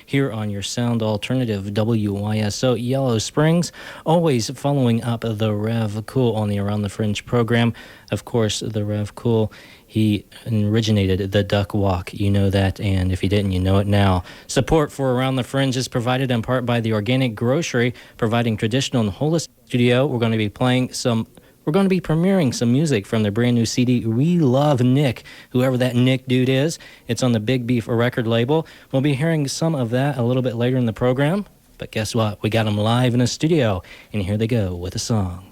here on your sound alternative WYSO Yellow Springs, always following up the Rev Cool on the Around the Fringe program. Of course, the Rev Cool, he originated the Duck Walk. You know that, and if you didn't, you know it now. Support for Around the Fringe is provided in part by the Organic Grocery, providing traditional and holistic studio. We're going to be premiering some music from their brand new CD, We Love Nick, whoever that Nick dude is. It's on the Big Beef record label. We'll be hearing some of that a little bit later in the program. But guess what? We got them live in the studio, and here they go with a song.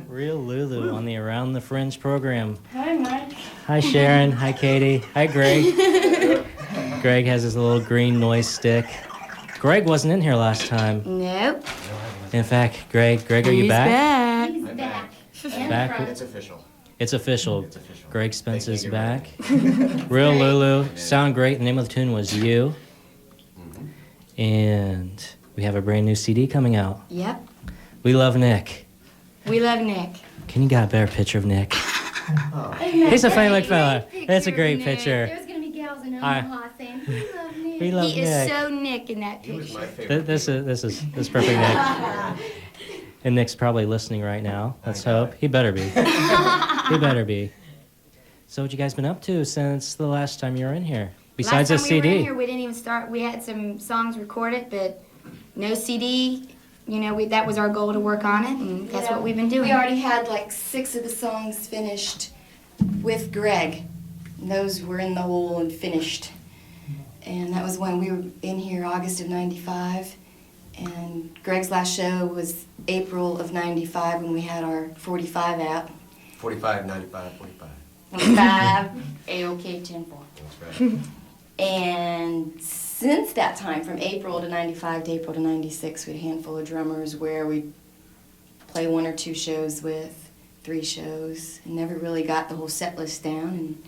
Real Lulu on the Around the Fringe program. Hi, Mike. Hi, Sharon. Hi, Katie. Hi, Greg. Greg has his little green noise stick. Greg wasn't in here last time. Nope. In fact, Greg, are you back? He's back. Back. It's official. It's official. It's official. Greg Spence is Thank you, back. Real Lulu. Sound great. The name of the tune was You. Mm-hmm. And we have a brand new CD coming out. Yep. We Love Nick. We love Nick. Can you get a better picture of Nick? Oh. He's a funny looking fella. That's a great picture. There's going to be gals in Omaha saying, we love Nick. We love He Nick. is so Nick in that He was picture. my favorite. This is perfect, Nick. And Nick's probably listening right now. Let's hope. He better be. He better be. So what you guys been up to since the last time you were in here? Besides the Last time we CD. were in here, we didn't even start. We had some songs recorded, but no CD. You know, that was our goal to work on it, and that's what we've been doing. We already had like 6 of the songs finished with Greg. And those were in the hole and finished. And that was when we were in here August of 95. And Greg's last show was April of 95 when we had our 45 out. 45, 95, 45. 45, A-OK 10-4. That's right. And since that time, from April to 95 to April to 96, we had a handful of drummers where we'd play 1 or 2 shows with, 3 shows, and never really got the whole set list down. And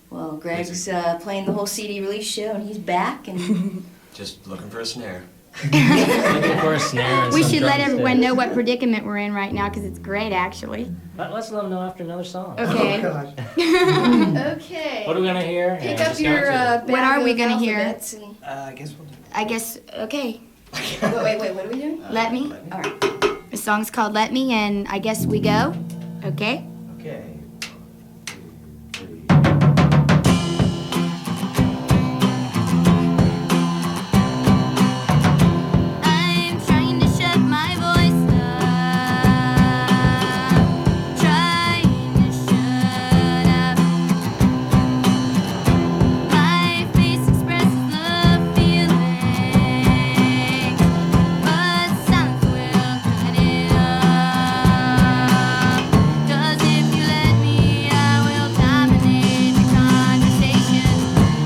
well, Greg's playing the whole CD release show, and he's back. And Just looking for a snare. Looking for a snare and We some should let drumsticks. everyone know what predicament we're in right now because it's great, actually. Let's let them know after another song. Okay. okay, What are we gonna hear? pick Yeah, up just your go to it. bag What are we of gonna hear? alphabets and- I guess we'll do I guess, okay. wait, what are we doing? Let me. All right. The song's called Let Me, and I guess we go. Okay? Okay. I'm trying to shut my voice up, trying to shut up. My face expresses the feeling, but silence will cut it off. 'Cause if you let me, I will dominate the conversation,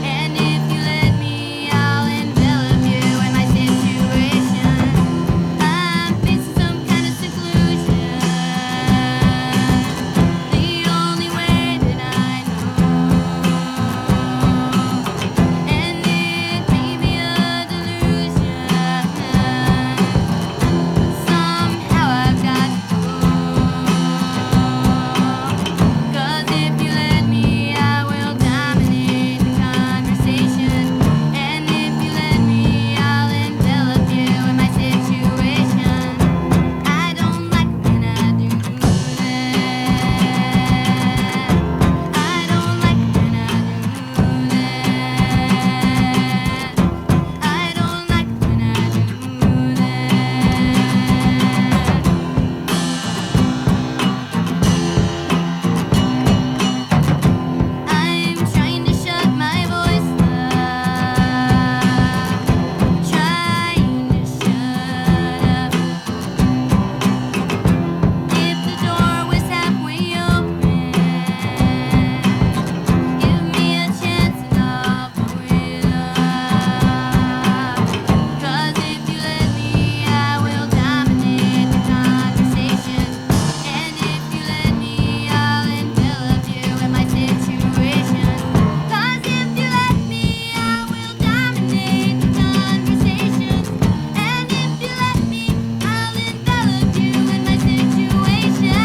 and if you let me, I'll envelop you in my situation. I'm facing some kind of seclusion, the only way that I know, and it may be a delusion. Somehow I've got to go. 'Cause if you let me, I will dominate the conversation, and if you let me, I'll envelop you in my situation. I don't like when I do that. I don't like when I do that. I don't like when I do that. I'm trying to shut my voice up, trying to shut up. If the door was halfway open, give me a chance and I'll blow it up. 'Cause if you let me, I will dominate the conversation, and if you let me, I'll envelop you in my situation. 'Cause if you let me, I will dominate the conversation, and if you let me, I'll envelop you in my situation.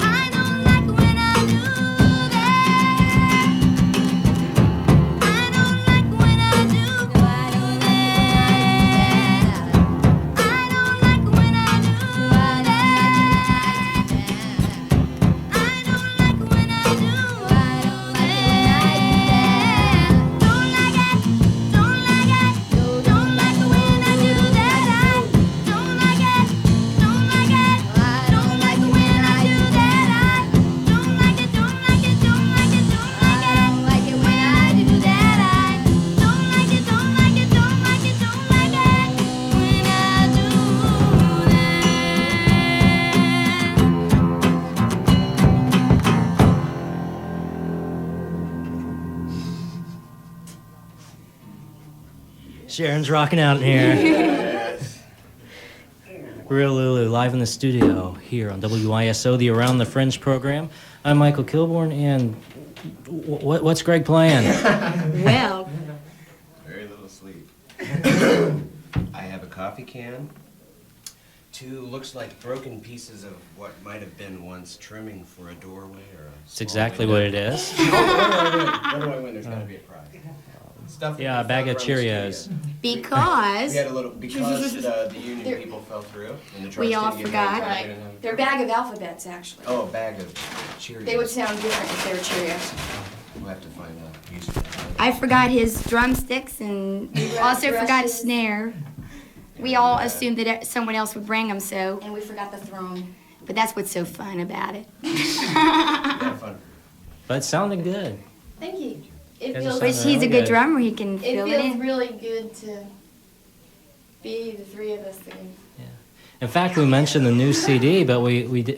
I don't like when I do that. I don't like when I do that. I don't like when I do that. I don't like when I do that. Don't like it. Don't like it. Don't like when I do that. Don't like it. Don't like it. Don't like when I do that. Don't like it. Don't like it. Don't like it. Don't like it. When I do that. Don't like it. Don't like it. Don't like it. Don't like it when I do that. Sharon's rocking out in here. Real Lulu live in the studio here on WYSO, the Around the Fringe program. I'm Michael Kilborn, and what's Greg playing? Well, Very little sleep. I have a coffee can, 2 looks like broken pieces of what might have been once trimming for a doorway or a. It's exactly what it is. What do I win? There's gotta be a prize. Stuff that Yeah, a we bag found of around the Cheerios. studio. because We had a little, because the union people fell through and the trucks We all didn't get forgot. back, Right. they didn't have- They're a bag of alphabets, actually. Oh, a bag of Cheerios. They would sound different if they were Cheerios. We'll have to find a use for that. I forgot his drumsticks and also forgot a snare. We all assumed that someone else would bring them, so. And we forgot the throne. But that's what's so fun about it. Have fun. But it sounded good. Thank you. It Guys are feels, sounding Which he's a really good drummer. He can it fill it feels in. really good to be the three of us again. In fact, we mentioned the new CD, but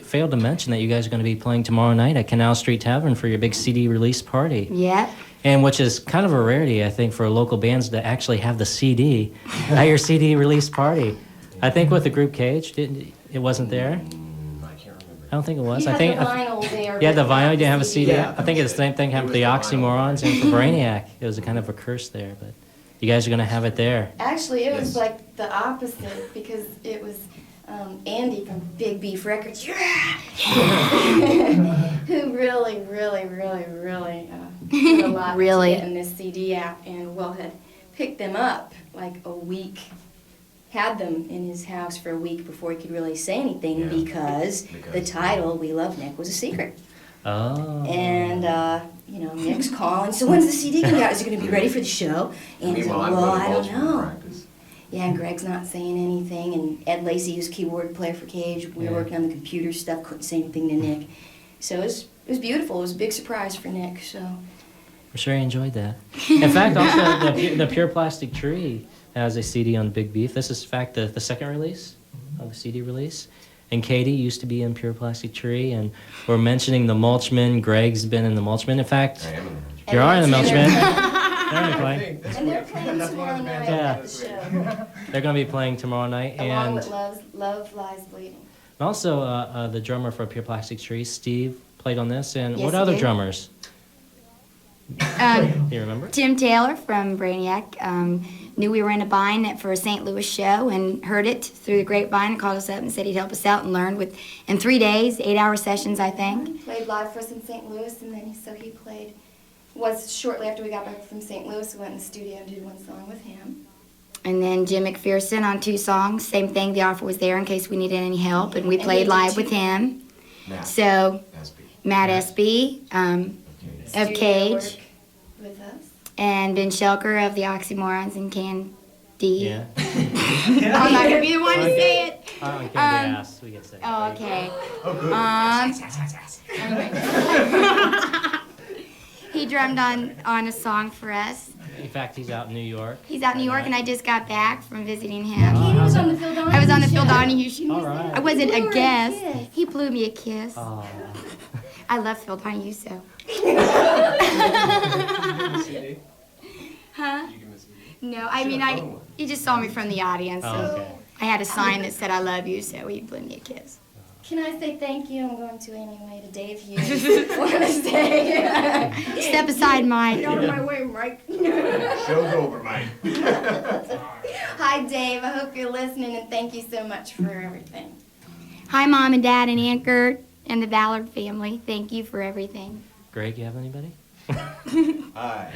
failed to mention that you guys are going to be playing tomorrow night at Canal Street Tavern for your big CD release party. Yep. And which is kind of a rarity, I think, for local bands to actually have the CD at your CD release party. I think with the group Cage, it wasn't there? I can't remember. I don't think it was. You I had think the vinyl there. yeah, the but not vinyl, you didn't have a CD. Yeah, I think it's the same thing happened with the It was the vinyl. Oxymorons and for Brainiac. It was a kind of a curse there, but you guys are going to have it there. Actually, it was Yes. like the opposite because it was Andy from Big Beef Records, who really, really, really, really put a lot Really? into getting this CD out, and Will had picked them up like a week, had them in his house for a week before he could really say anything Yeah. because the title "We Love Nick" was a secret. Oh. And, Nick's calling, so when's the CD coming out? Is it going to be ready for the show? And he's like, Meanwhile, I'm well, going to I don't Baltimore know. practice. Yeah, and Greg's not saying anything, and Ed Lacey, who's keyboard player for Cage, we were Yeah. working on the computer stuff, couldn't say anything to Nick. So it was beautiful. It was a big surprise for Nick, so. I'm sure you enjoyed that. In fact, also, the Pure Plastic Tree has a CD on Big Beef. This is, in fact, the second release of the CD release. And Katie used to be in Pure Plastic Tree, and we're mentioning the Mulchman. Greg's been in the Mulchman. In fact, I am in the you are in the And Mulchman. they're- They're playing. And they're playing tomorrow night Yeah. at the show, They're going to be playing tomorrow night. along And with Love Lies Bleeding. also, the drummer for Pure Plastic Tree, Steve, played on this. And Yes, what he other did. drummers? Um, Do you remember? Tim Taylor from Brainiac knew we were in a bind for a St. Louis show and heard it through the grapevine and called us up and said he'd help us out and learned in 3 days, 8-hour sessions, I think. He played live for us in St. Louis, and then he played, was shortly after we got back from St. Louis, we went in the studio and did one song with him. And then Jim McPherson on 2 songs. Same thing, the offer was there in case we needed any help, and we And played we did live 2. with him. Matt. So, Asby. Matt Espy of Studio Cage, work with us. and Ben Shelker of the Oxymorons and Candy. Yeah. I'm not gonna be the one to say it. I can't Um, ask. We get to say it. Oh, okay. Oh, good. He drummed on a song for us. In fact, he's out in New York. He's out in New York, and I just got back from visiting him. Katie was on the Phil Donahue I was on the Phil show. Donahue show. All right. I wasn't You a were a guest. kiss. He blew me a kiss. Oh. I love Phil Donahue so. Huh? No, I mean, he just saw me from the audience. Oh, So okay. I had a sign that said I love you, so he blew me a kiss. Can I say thank you? I'm going to anyway to Dave Hughes. Want to say? Step aside, Mike. Get out of my way, Mike. Show's over, Mike. Hi, Dave. I hope you're listening, and thank you so much for everything. Hi, Mom and Dad and Aunt Gert and the Ballard family. Thank you for everything. Greg, you have anybody? Hi.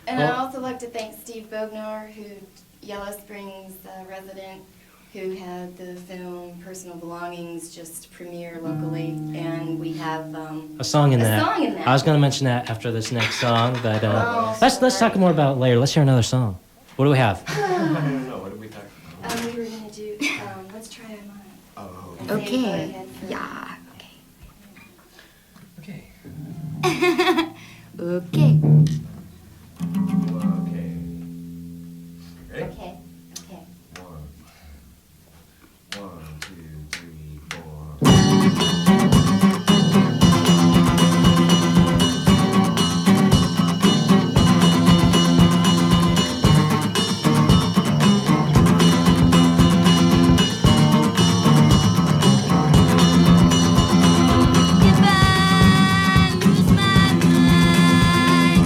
And Well- I'd also like to thank Steve Bognar, who Yellow Springs resident, who had the film Personal Belongings just premiere locally, and we have A song in A that. song in that. I was going to mention that after this next song, but Oh, let's talk more about it later. Let's hear another song. What do we have? I don't know. What did we talk about? we were gonna do Let's Try Our Mind. Oh, And Dave Okay. had for- Yeah. okay. Okay. Okay. Ready? Okay. Okay. 1, 2, 3, 4. If I lose my mind,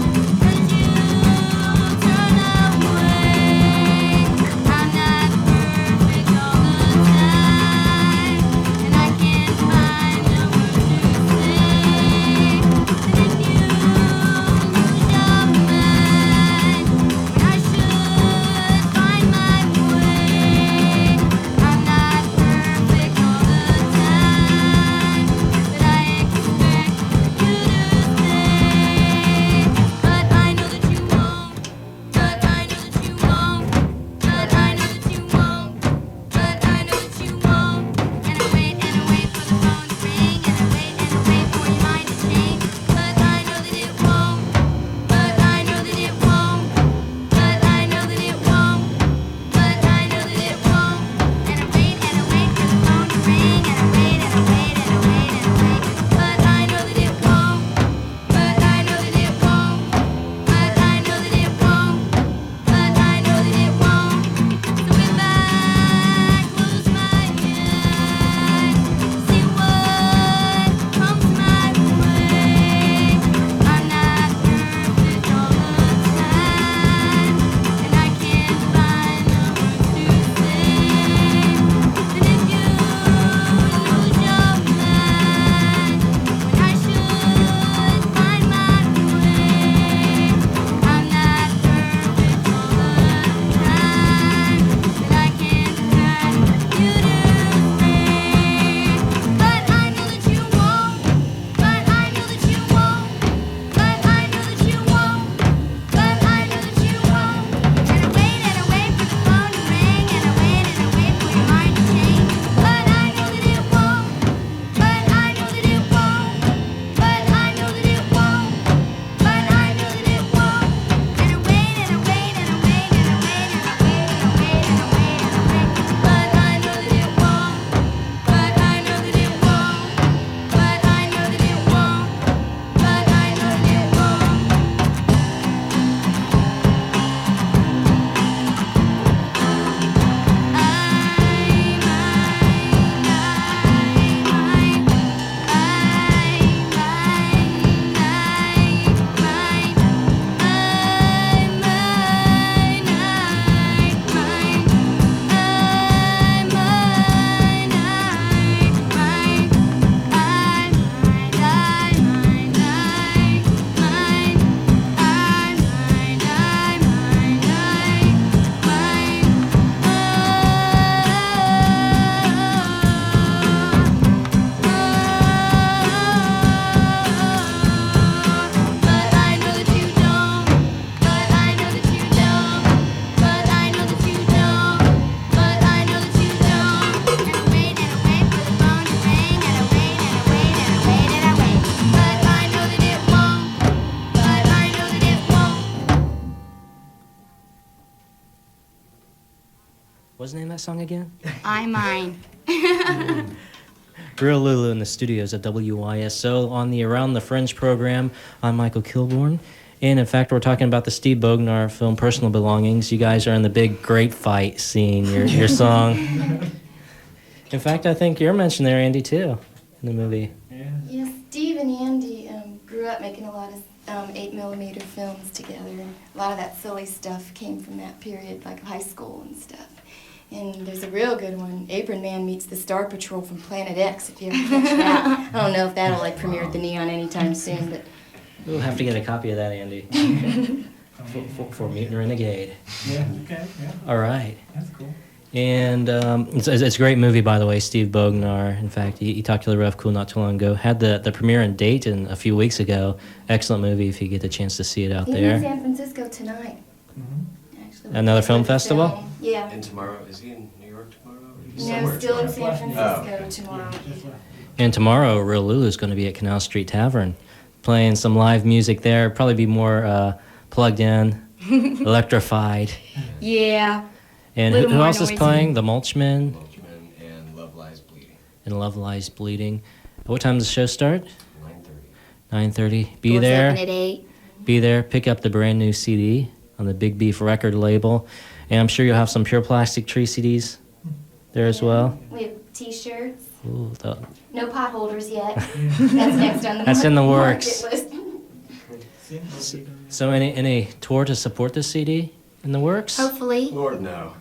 What's the name of that song again? I Mine. Real Lulu in the studios at WYSO on the Around the Fringe program. I'm Michael Kilborn. And in fact, we're talking about the Steve Bognar film Personal Belongings. You guys are in the big great fight scene, your song. In fact, I think you're mentioned there, Andy, too, in the movie. Yes, Steve and Andy grew up making a lot of 8mm films together. And a lot of that silly stuff came from that period, like high school and stuff. And there's a real good one, Apron Man Meets the Star Patrol from Planet X, if you ever catch that. I don't know if that'll like premiere at the Neon anytime soon, but We'll have to get a copy of that, Andy, for Mutant Renegade. Yeah, okay, yeah, All right. that's cool. And it's a great movie, by the way. Steve Bognar, in fact, he talked to the Rev Cool not too long ago. Had the premiere in Dayton a few weeks ago. Excellent movie if you get the chance to see it out he's in there. San Francisco tonight. Mhm. Actually, Another film with the festival? film. Yeah. And tomorrow, is he in New York tomorrow? He's No, somewhere still in tomorrow. San Oh. Francisco tomorrow. Just left. And tomorrow, Real Lulu is going to be at Canal Street Tavern, playing some live music there. Probably be more plugged in, electrified. Yeah. And Little who more else is noisy. playing? The Mulchmen Mulchman and Love Lies Bleeding, and Love Lies Bleeding. What time does the show start? 9:30. 9:30. Be Doors there. open at 8. Be there. Pick up the brand new CD on the Big Beef record label. And I'm sure you'll have some Pure Plastic Tree CDs there as well. We have T-shirts. Ooh, No pot holders yet. That's next on the That's in the market works. list. Seems like we don't- so any tour to support the CD in the works? Hopefully. Lord, no.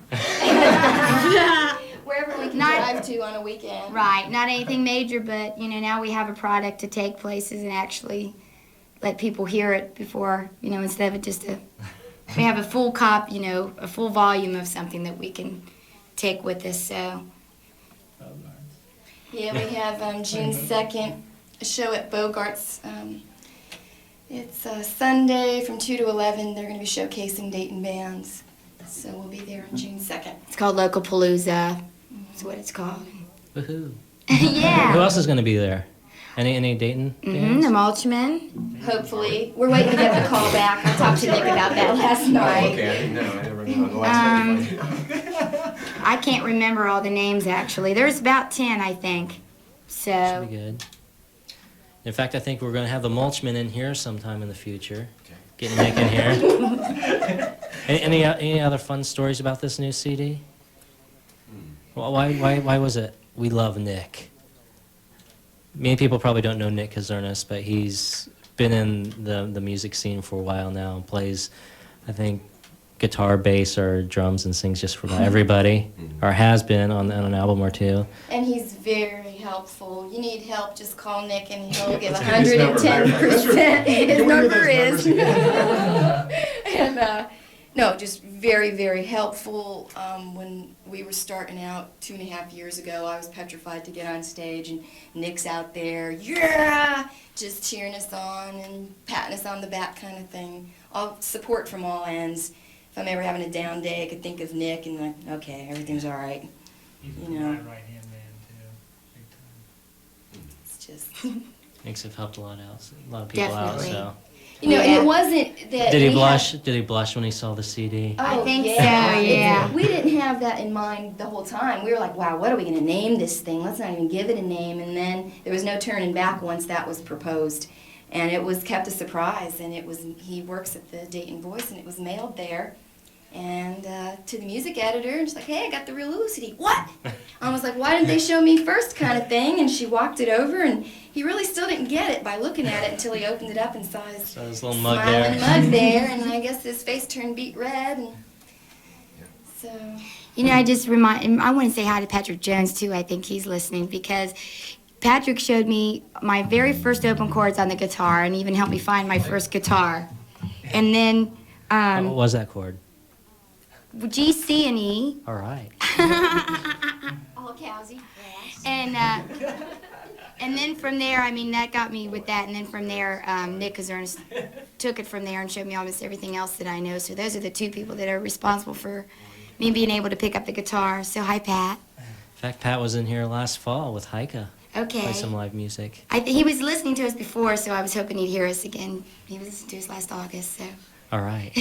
Wherever we can Not- drive to on a weekend. Right. Not anything major, but, now we have a product to take places and actually let people hear it before, instead of it just we have a full a full volume of something that we can take with us, so. Yeah, we have June 2nd, a show at Bogart's. It's Sunday from 2 to 11. They're going to be showcasing Dayton bands. So we'll be there on June 2nd. It's called Local Palooza. That's what it's called. Woohoo. Yeah. Who else is going to be there? Any Dayton bands? The Mulchmen. Hopefully. We're waiting to get the call back. I talked to Nick about that last night. Okay, I didn't know. I never know. Well, that's very funny. I can't remember all the names, actually. There's about 10, I think. Should So, be good. In fact, I think we're going to have the Mulchmen in here sometime in the future. Okay. Getting Nick in here. Any other fun stories about this new CD? Why was it We Love Nick? Many people probably don't know Nick Kazernis, but he's been in the music scene for a while now and plays, I think, guitar, bass, or drums and sings just for about everybody, or has been on an album or two. And he's very helpful. You need help, just call Nick and he'll give Let's get his number, 110%. His Can we hear number those is. numbers And no, just very, very helpful. When we were starting out 2.5 years ago, I was petrified to get on stage, and Nick's out there, yeah, just cheering us on and patting us on the back kind of thing. All support from all ends. If I'm ever having a down day, I could think of Nick and like, okay, everything's all right. He's You my know. right-hand man, too. Big time. It's just, Nick's have helped a lot of people out. Definitely. So, and it wasn't that. did he we blush? had- Did he blush when he saw the CD? I Oh, think so, It's- yeah. We didn't have that in mind the whole time. We were like, wow, what are we going to name this thing? Let's not even give it a name. And then there was no turning back once that was proposed. And it was kept a surprise. And he works at the Dayton Voice, and it was mailed there. And to the music editor, and she's like, hey, I got the Real Lulu CD. What? I was like, why didn't they show me first kind of thing? And she walked it over, and he really still didn't get it by looking at it until he opened it up and saw his Saw his little mug smiling there. mug there. And I guess his face turned beet red. And so, I want to say hi to Patrick Jones, too. I think he's listening because Patrick showed me my very first open chords on the guitar and even helped me find my first guitar. And then What was that chord? G, C, and E. All right. All cowsy. And then from there, that got me with that. And then from there, Nick Kazernis took it from there and showed me almost everything else that I know. So those are the two people that are responsible for me being able to pick up the guitar. So hi, Pat. In fact, Pat was in here last fall with Heike. Okay. Play some live music. He was listening to us before, so I was hoping he'd hear us again. He was listening to us last August, so. All right.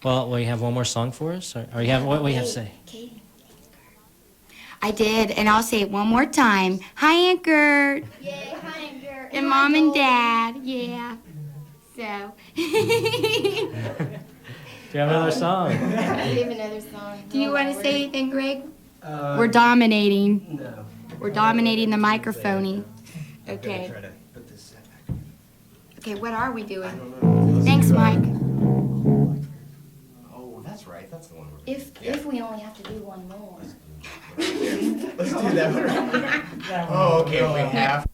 Well, will you have one more song for us? Or you have, what do you have to say? Katie. I did, and I'll say it one more time. Hi, Aunt Gert. Yay, hi, Anchor. And Mom and Dad. Yeah. So. Do you have another song? We have another song. Do you want to say anything, Greg? Uh, We're dominating. No. We're dominating the microphone. I'm gonna Okay. try to put this set back. Okay, what are we I doing? don't know. Thanks, Mike. Oh, that's right. That's the one. If we only have to do one more. Let's do that one. That one. Oh, okay. We have.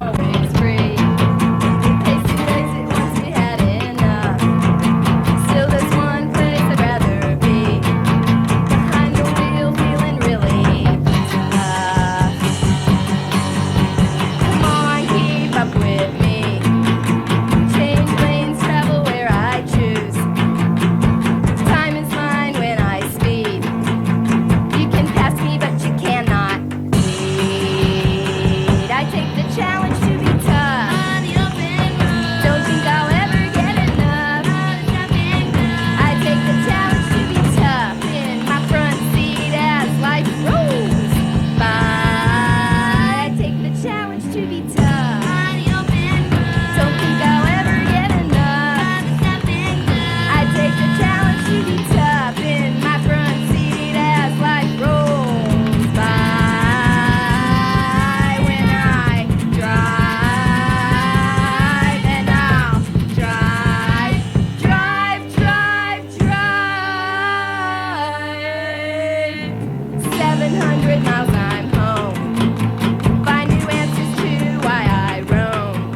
It's free. Tastes and makes it once we had enough. Still, there's one place I'd rather be. Behind the wheel, feeling really tough. Come on, keep up with me. Change lanes, travel where I choose. Time is mine when I speed. You can pass me, but you cannot lead. I take the challenge to be tough. Don't think I'll ever get enough. I take the challenge to be tough in my front seat as life rolls by. I take the challenge to be tough. Don't think I'll ever get enough. I take the challenge to be tough in my front seat as life rolls by. When I drive, and I'll drive, drive, drive, drive. 700 miles I'm home. Find new answers to why I roam.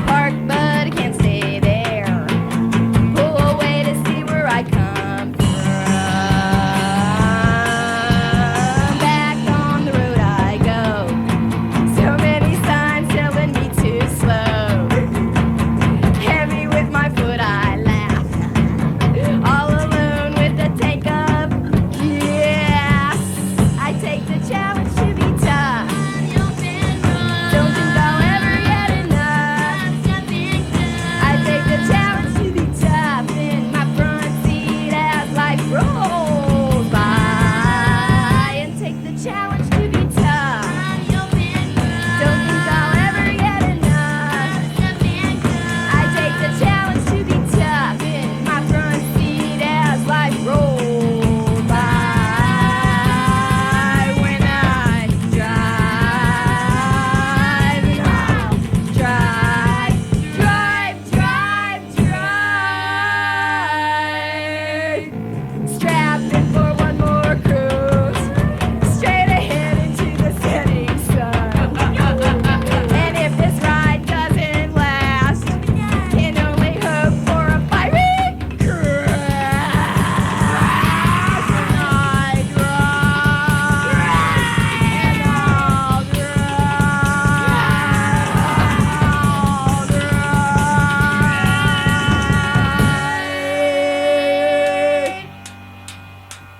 Park, but I can't stay there. Pull away to see where I come from. Back on the road I go. So many signs telling me too slow. Heavy with my foot I laugh. All alone with a tank of gas. I take the challenge to be tough. Don't think I'll ever get enough. I take the challenge to be tough in my front seat as life rolls by. And take the challenge to be tough. Don't think I'll ever get enough. I take the challenge to be tough in my front seat as life rolls by. When I drive, and I'll drive, drive, drive, drive. Strapping for one more cruise, straight ahead into the setting sun. And if this ride doesn't last, can only hope for a pirate crash. And I drive, and I'll drive,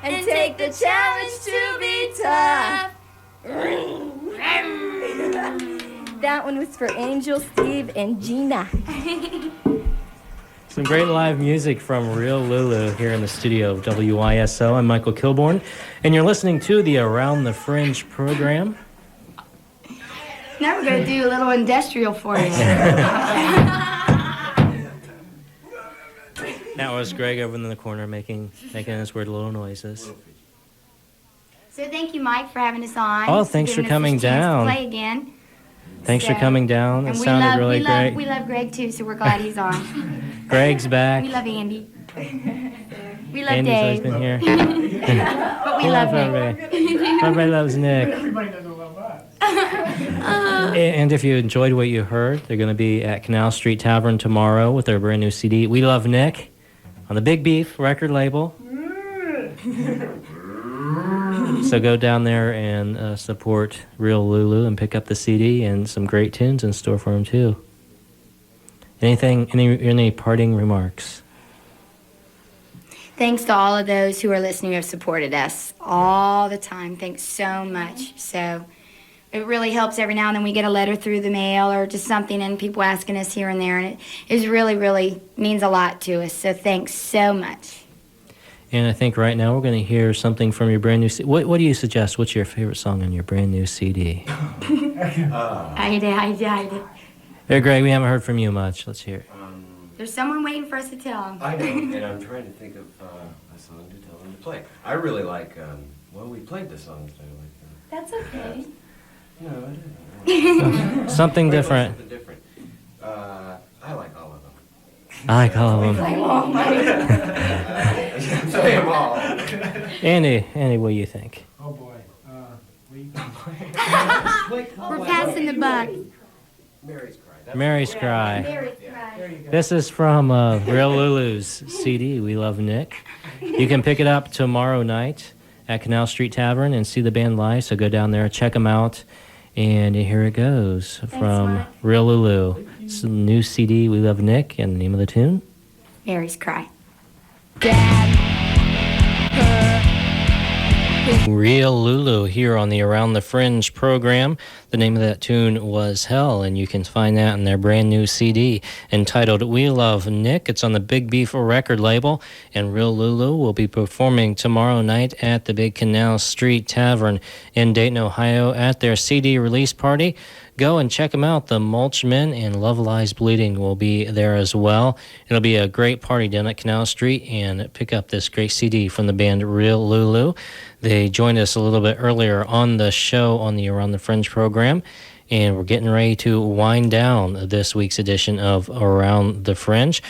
and take the challenge to be tough. That one was for Angel, Steve, and Gina. Some great live music from Real Lulu here in the studio of WYSO. I'm Michael Kilborn, and you're listening to the Around the Fringe program. Now we're going to do a little industrial for you. That was Greg over in the corner making his weird little noises. So thank you, Mike, for having us on. Oh, thanks for Giving us coming this chance to down. Play again. Thanks for So- coming down. It And sounded really great. We love Greg too, so we're glad he's on. Greg's back. We love Andy. We love Andy's always Dave. been here. But we love Nick. everybody. Everybody loves Nick. Everybody doesn't love us. And if you enjoyed what you heard, they're going to be at Canal Street Tavern tomorrow with their brand new CD, We Love Nick. on the Big Beef record label. So go down there and support Real Lulu and pick up the CD and some great tunes in store for him too. Any parting remarks? Thanks to all of those who are listening who have supported us all the time. Thanks so much. So it really helps every now and then we get a letter through the mail or just something and people asking us here and there. And it is really, really means a lot to us. So thanks so much. And I think right now we're going to hear something from your brand new CD. What do you suggest? What's your favorite song on your brand new CD? I did. Hey, Greg, we haven't heard from you much. Let's hear it. There's someone waiting for us to tell them. I know, and I'm trying to think of a song to tell them to play. I really like, well, we played the songs that I like. That's okay. No, I didn't. Something different. Something different. I like all of them. I like all of them. Play them all. Andy, what do you think? Oh boy. We can play. We're passing the buck. Mary's Cry. Mary's Cry. There you go. This is from Real Lulu's CD, We Love Nick. You can pick it up tomorrow night at Canal Street Tavern and see the band live, so go down there, check them out. And here it goes from Mike. Real Lulu. It's the new CD, We Love Nick, and the name of the tune? Mary's Cry. Real Lulu here on the Around the Fringe program. The name of that tune was Hell, and you can find that in their brand new CD entitled We Love Nick. It's on the Big Beef record label, and Real Lulu will be performing tomorrow night at the Big Canal Street Tavern in Dayton, Ohio at their CD release party. Go and check them out. The Mulchmen and Love Lies Bleeding will be there as well. It'll be a great party down at Canal Street, and pick up this great CD from the band Real Lulu. They joined us a little bit earlier on the show on the Around the Fringe program, and we're getting ready to wind down this week's edition of Around the Fringe.